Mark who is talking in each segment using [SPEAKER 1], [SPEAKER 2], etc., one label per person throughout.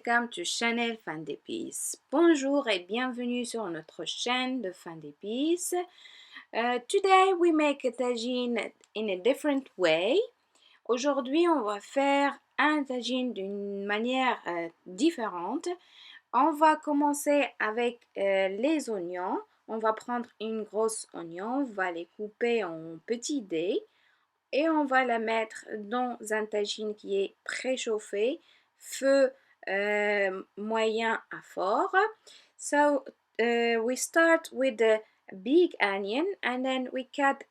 [SPEAKER 1] welcome to Channel Fin d'Épices. Bonjour et bienvenue sur notre chaîne de Fin d'Épices. Today we make a tagine in a different way. Aujourd'hui, on va faire un tagine d'une manière différente. On va commencer avec les oignons. On va prendre une grosse oignon, on va les couper en petits dés et on va la mettre dans un tagine qui est préchauffé, feu moyen à fort. So we start with the big onion and then we cut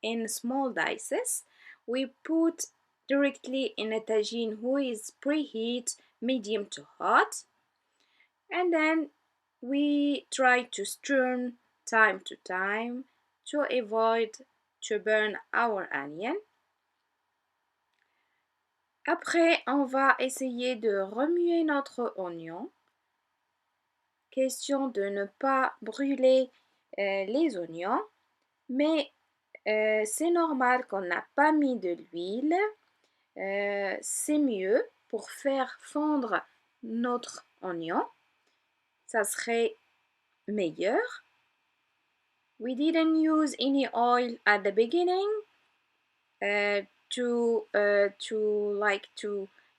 [SPEAKER 1] in small dices. We put directly in a tagine who is preheat medium to hot, and then we try to stir time to time to avoid to burn our onion. Après, on va essayer de remuer notre oignon. Question de ne pas brûler les oignons, mais c'est normal qu'on n'a pas mis de l'huile. C'est mieux pour faire fondre notre oignon. Ça serait meilleur. We didn't use any oil at the beginning to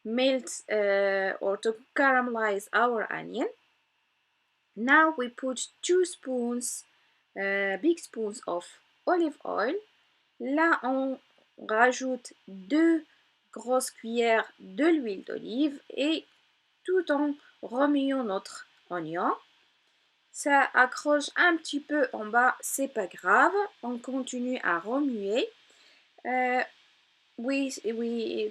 [SPEAKER 1] melt or to caramelize our onion. Now we put 2 spoons, big spoons of olive oil. Là, on rajoute 2 grosses cuillères de l'huile d'olive et tout en remuant notre oignon. Ça accroche un petit peu en bas, c'est pas grave. On continue à remuer. We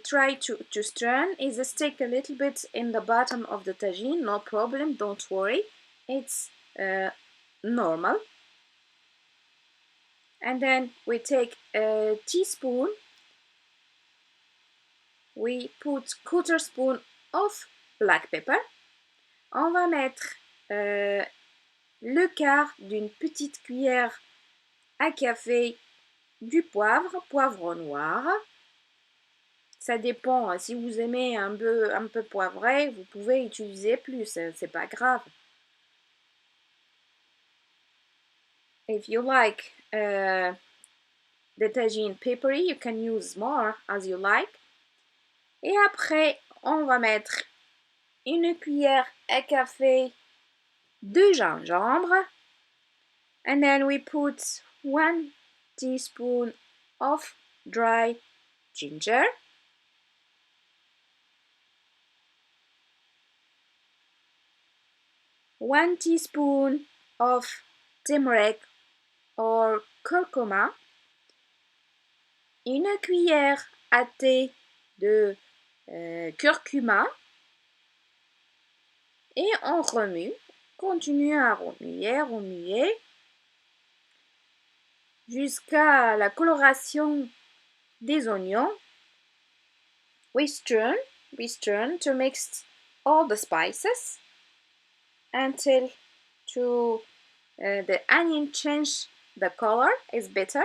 [SPEAKER 1] try to stir. It stick a little bit in the bottom of the tagine, no problem, don't worry. It's normal. And then we take a teaspoon. We put quarter spoon of black pepper. On va mettre le quart d'une petite cuillère à café du poivre noir. Ça dépend, si vous aimez un peu poivré, vous pouvez utiliser plus, c'est pas grave. If you like the tagine peppery, you can use more as you like. Et après, on va mettre une cuillère à café de gingembre. And then we put 1 teaspoon of dry ginger. One teaspoon of turmeric or curcuma. Une cuillère à thé de curcuma. Et on remue. Continue à remuer jusqu'à la coloration des oignons. We stir to mix all the spices until the onion change the color is better.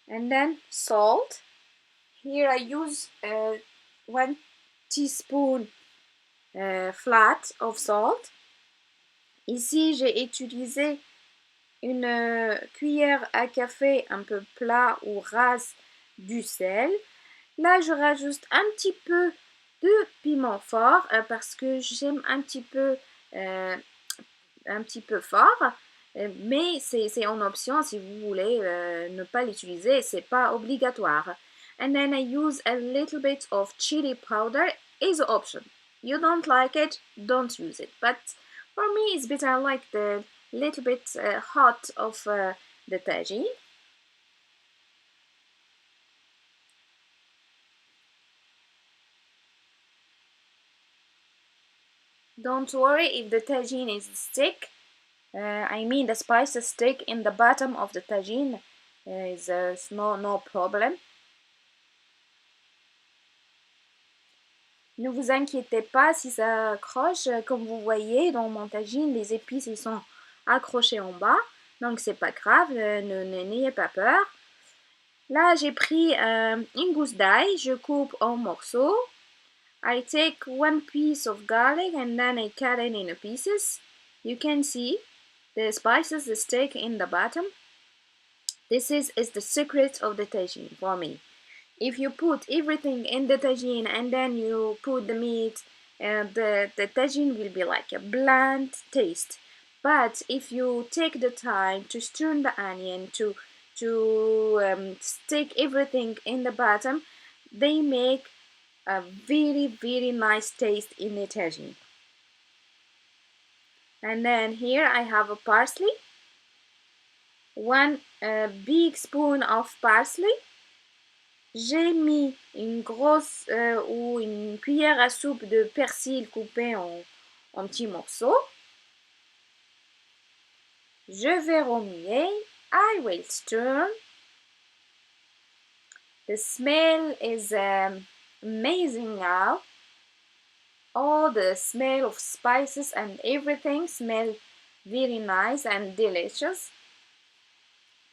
[SPEAKER 1] And then salt. Here I use 1 teaspoon flat of salt. Ici, j'ai utilisé une cuillère à café un peu plat ou rase du sel. Là, je rajoute un petit peu de piment fort parce que j'aime un petit peu fort. Mais c'est en option si vous voulez ne pas l'utiliser, c'est pas obligatoire. And then I use a little bit of chili powder is an option. You don't like it, don't use it. But for me, it's better. I like the little bit hot of the tagine. Don't worry if the tagine is stick. The spices stick in the bottom of the tagine. Is no problem. Ne vous inquiétez pas si ça accroche. Comme vous voyez, dans mon tagine, les épices ils sont accrochés en bas. Donc, c'est pas grave, n'ayez pas peur. Là, j'ai pris une gousse d'ail, je coupe en morceaux. I take one piece of garlic and then I cut it in pieces. You can see the spices stick in the bottom. This is the secret of the tagine for me. If you put everything in the tagine and then you put the meat, the tagine will be like a bland taste. But if you take the time to stir the onion, to stick everything in the bottom, they make a very nice taste in the tagine. And then here I have a parsley, one big spoon of parsley. J'ai mis une grosse ou une cuillère à soupe de persil coupé en petits morceaux. Je vais remuer. I will stir. The smell is amazing now. All the smell of spices and everything smell very nice and delicious.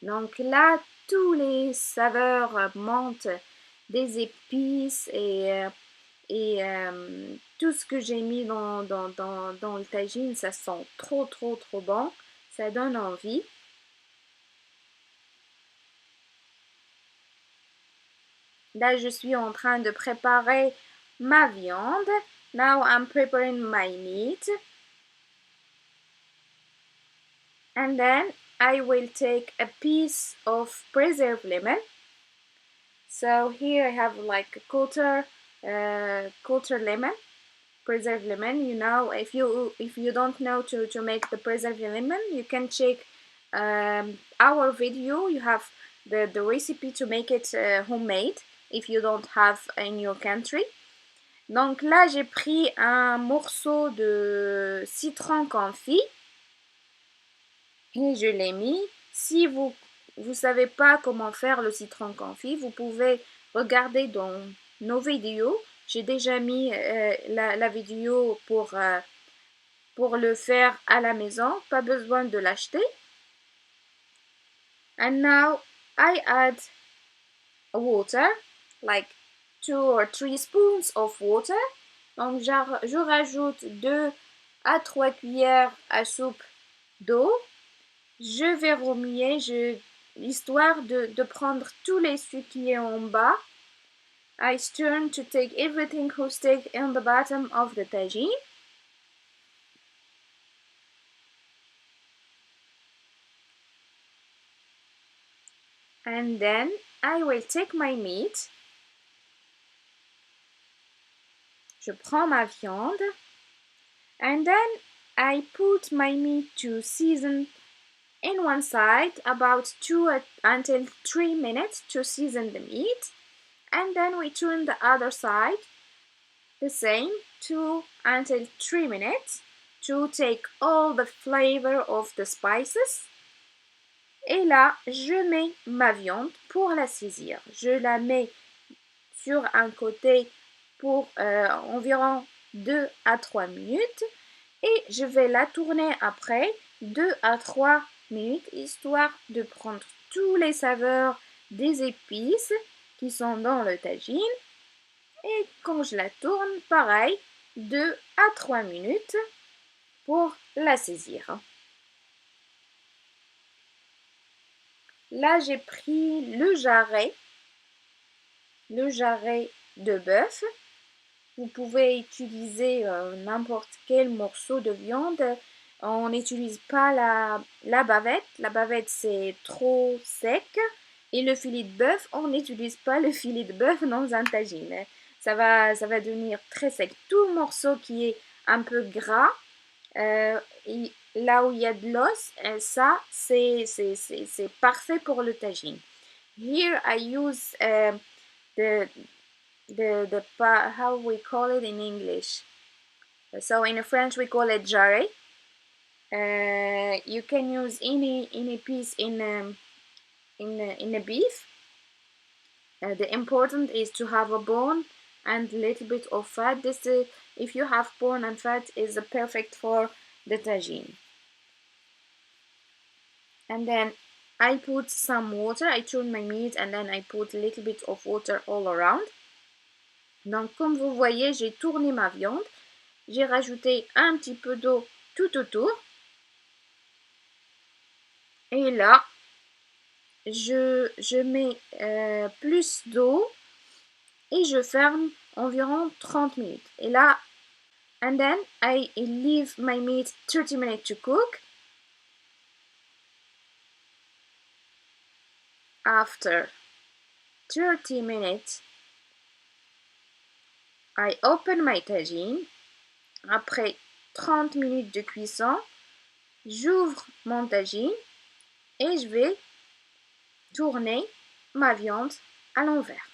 [SPEAKER 1] Donc là, tous les saveurs montent des épices et tout ce que j'ai mis dans le tagine, ça sent trop bon. Ça donne envie. Là, je suis en train de préparer ma viande. Now I'm preparing my meat. And then I will take a piece of preserved lemon. So here I have like a quarter lemon, preserved lemon. You know, if you don't know to make the preserved lemon, you can check our video. You have the recipe to make it homemade if you don't have in your country. Donc là, j'ai pris un morceau de citron confit et je l'ai mis. Si vous savez pas comment faire le citron confit, vous pouvez regarder dans nos vidéos. J'ai déjà mis la vidéo pour le faire à la maison. Pas besoin de l'acheter. And now I add water, like 2 or 3 spoons of water. Donc je rajoute 2 à 3 cuillères à soupe d'eau. Je vais remuer histoire de prendre tous les sucres qui est en bas. I stir to take everything who stick in the bottom of the tagine. And then I will take my meat. Je prends ma viande. And then I put my meat to season in one side about 2 until 3 minutes to season the meat. And then we turn the other side the same 2 until 3 minutes to take all the flavor of the spices. Et là, je mets ma viande pour la saisir. Je la mets sur un côté pour environ 2 à 3 minutes et je vais la tourner après 2 à 3 minutes histoire de prendre tous les saveurs des épices qui sont dans le tagine. Et quand je la tourne, pareil, 2 à 3 minutes pour la saisir. Là, j'ai pris le jarret de bœuf. Vous pouvez utiliser n'importe quel morceau de viande. On n'utilise pas la bavette. La bavette, c'est trop sec. Et le filet de bœuf, on n'utilise pas le filet de bœuf dans un tagine. Ça va devenir très sec. Tout morceau qui est un peu gras, là où il y a de l'os, ça, c'est parfait pour le tagine. Here I use the how we call it in English. So in French we call it jarret. You can use any piece in a beef. The important is to have a bone and a little bit of fat. This if you have bone and fat is perfect for the tagine. And then I put some water, I turn my meat and then I put a little bit of water all around. Donc comme vous voyez, j'ai tourné ma viande, j'ai rajouté un petit peu d'eau tout autour. Et là, je mets plus d'eau et je ferme environ 30 minutes. Et là, and then I leave my meat 30 minutes to cook. After 30 minutes, I open my tagine. Après 30 minutes de cuisson, j'ouvre mon tagine et je vais tourner ma viande à l'envers.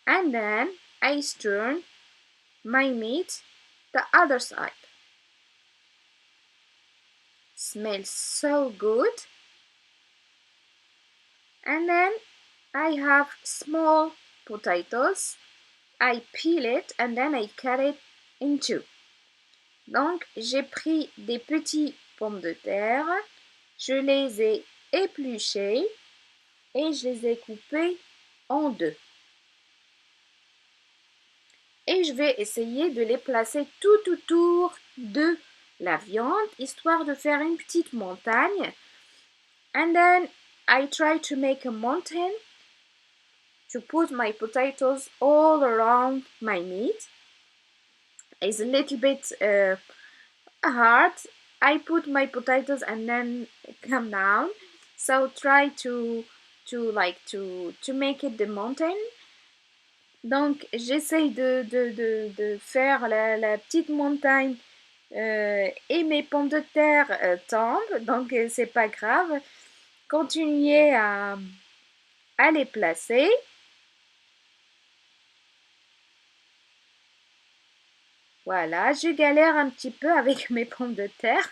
[SPEAKER 1] And then I turn my meat the other side. Smells so good. And then I have small potatoes. I peel it and then I cut it in two. Donc, j'ai pris des petits pommes de terre, je les ai épluchées et je les ai coupées en deux. Et je vais essayer de les placer tout autour de la viande, histoire de faire une petite montagne. And then I try to make a mountain to put my potatoes all around my meat. It's a little bit hard. I put my potatoes and then come down. So try to make it the mountain. Donc j'essaye de faire la petite montagne et mes pommes de terre tombent. Donc c'est pas grave. Continuez à les placer. Voilà, je galère un petit peu avec mes pommes de terre.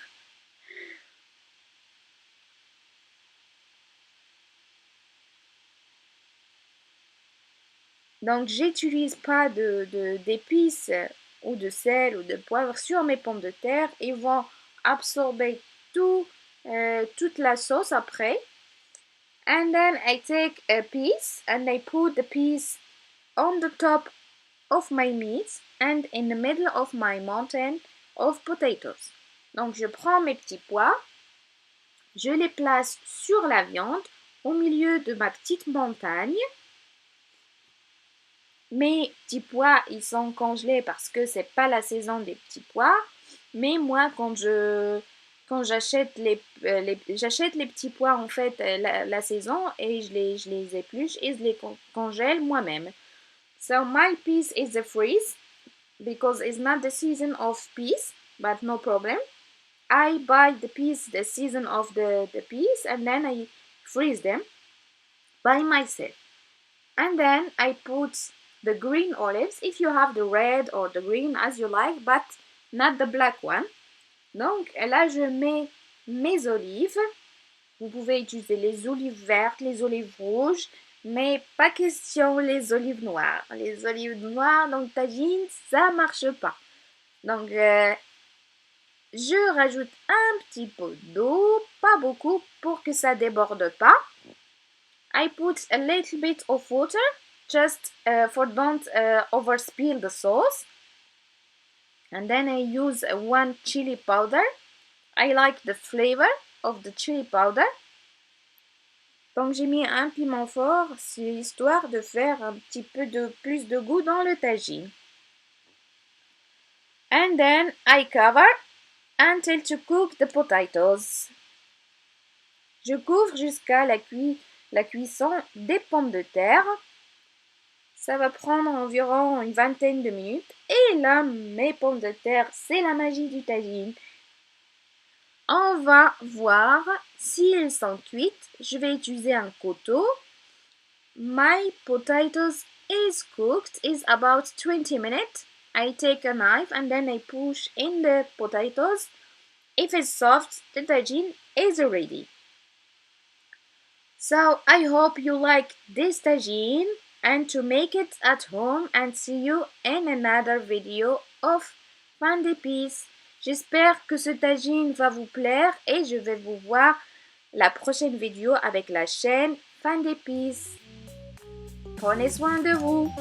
[SPEAKER 1] Donc, j'utilise pas d'épices ou de sel ou de poivre sur mes pommes de terre. Ils vont absorber toute la sauce après. And then I take a piece and I put the piece on the top of my meat and in the middle of my mountain of potatoes. Donc, je prends mes petits pois, je les place sur la viande au milieu de ma petite montagne. Mes petits pois, ils sont congelés parce que c'est pas la saison des petits pois. Mais moi, quand j'achète j'achète les petits pois en fait la saison et je les épluche et je les congèle moi-même. So my peas is a freeze because it's not the season of peas, but no problem. I buy the peas the season of the peas and then I freeze them by myself. And then I put the green olives, if you have the red or the green as you like, but not the black one. Donc là, je mets mes olives. Vous pouvez utiliser les olives vertes, les olives rouges, mais pas question les olives noires. Les olives noires, donc tagine, ça marche pas. Donc, je rajoute un petit peu d'eau, pas beaucoup, pour que ça déborde pas. I put a little bit of water just for don't overspill the sauce. And then I use one chili powder. I like the flavor of the chili powder. Donc j'ai mis un piment fort, c'est histoire de faire un petit peu plus de goût dans le tagine. And then I cover until to cook the potatoes. Je couvre jusqu'à la cuisson des pommes de terre. Ça va prendre environ une vingtaine de minutes. Et là, mes pommes de terre, c'est la magie du tagine. On va voir si elles sont cuites. Je vais utiliser un couteau. My potatoes is cooked. Is about 20 minutes. I take a knife and then I push in the potatoes. If it's soft, the tagine is ready. So I hope you like this tagine and to make it at home and see you in another video of Pain d'épices. J'espère que ce tagine va vous plaire et je vais vous voir la prochaine vidéo avec la chaîne Fan d'épices. Prenez soin de vous.